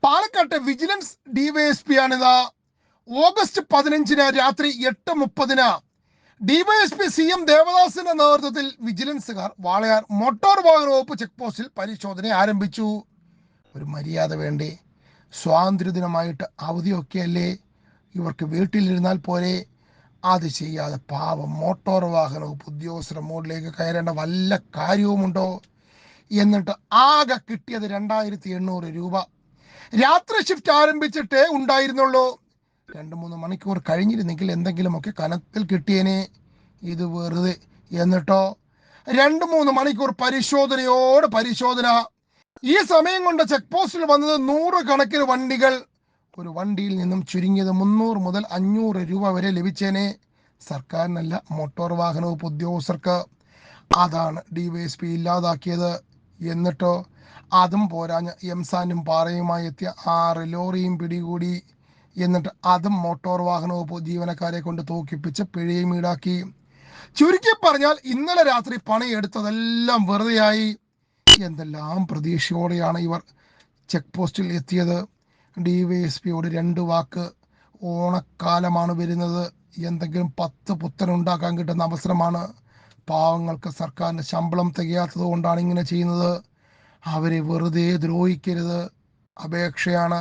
പാലക്കാട്ടെ vigilance DYSP ആണിത്. August 15 രാത്രി 8:30 ഡിവൈഎസ്പി CM ദേവദാസിന്റെ നേതൃത്വത്തിൽ വിജിലൻസുകാർ വാളയാർ മോട്ടോർ വാഹന വകുപ്പ് ചെക്ക് പോസ്റ്റിൽ പരിശോധന ആരംഭിച്ചു. ഒരു മര്യാദ വേണ്ടേ? സ്വാതന്ത്ര്യദിനമായിട്ട് അവധിയൊക്കെയല്ലേ, ഇവർക്ക് വീട്ടിലിരുന്നാൽ പോരെ? അത് ചെയ്യാതെ പാവം മോട്ടോർ വാഹന വകുപ്പ് ഉദ്യോഗസ്ഥരുടെ മുകളിലേക്ക് കയറേണ്ട വല്ല കാര്യവുമുണ്ടോ? എന്നിട്ട് ആകെ കിട്ടിയത് 2800 രൂപ. രാത്രി ഷിഫ്റ്റ് ആരംഭിച്ചിട്ടേ ഉണ്ടായിരുന്നുള്ളൂ. 2-3 മണിക്കൂർ കഴിഞ്ഞിരുന്നെങ്കിൽ എന്തെങ്കിലുമൊക്കെ കനത്തിൽ കിട്ടിയേനെ. ഇത് വെറുതെ. എന്നിട്ടോ 2-3 മണിക്കൂർ പരിശോധനയോട് പരിശോധന. ഈ സമയം കൊണ്ട് ചെക്ക് പോസ്റ്റിൽ വന്നത് 100 കണക്കിന് വണ്ടികൾ. ഒരു വണ്ടിയിൽ നിന്നും ചുരുങ്ങിയത് 300 മുതൽ 500 രൂപ വരെ ലഭിച്ചേനെ. സർക്കാരിനല്ല, മോട്ടോർ വാഹന വകുപ്പ് ഉദ്യോഗസ്ഥർക്ക്. അതാണ് ഡിവൈഎസ്പി ഇല്ലാതാക്കിയത്. എന്നിട്ടോ അതും പോരാഞ്ഞ് എംസാനും പാറയുമായി എത്തിയ 6 ലോറിയും പിടികൂടി. എന്നിട്ട് അതും മോട്ടോർ വാഹന വകുപ്പ് ജീവനക്കാരെ കൊണ്ട് തൂക്കിപ്പിച്ച് പിഴയും ഈടാക്കി. ചുരുക്കി പറഞ്ഞാൽ ഇന്നലെ രാത്രി പണിയെടുത്തതെല്ലാം വെറുതെയായി. എന്തെല്ലാം പ്രതീക്ഷയോടെയാണ് ഇവർ ചെക്ക് പോസ്റ്റിൽ എത്തിയത്. ഡിവൈഎസ്പിയോട് 2 വാക്ക്. ഓണക്കാലമാണ് വരുന്നത്, എന്തെങ്കിലും 10 പുത്തനുണ്ടാക്കാൻ കിട്ടുന്ന അവസരമാണ്. പാവങ്ങൾക്ക് സർക്കാരിന് ശമ്പളം തികയാത്തത് കൊണ്ടാണ് ഇങ്ങനെ ചെയ്യുന്നത്. അവരെ വെറുതെ ദ്രോഹിക്കരുത്, അപേക്ഷയാണ്.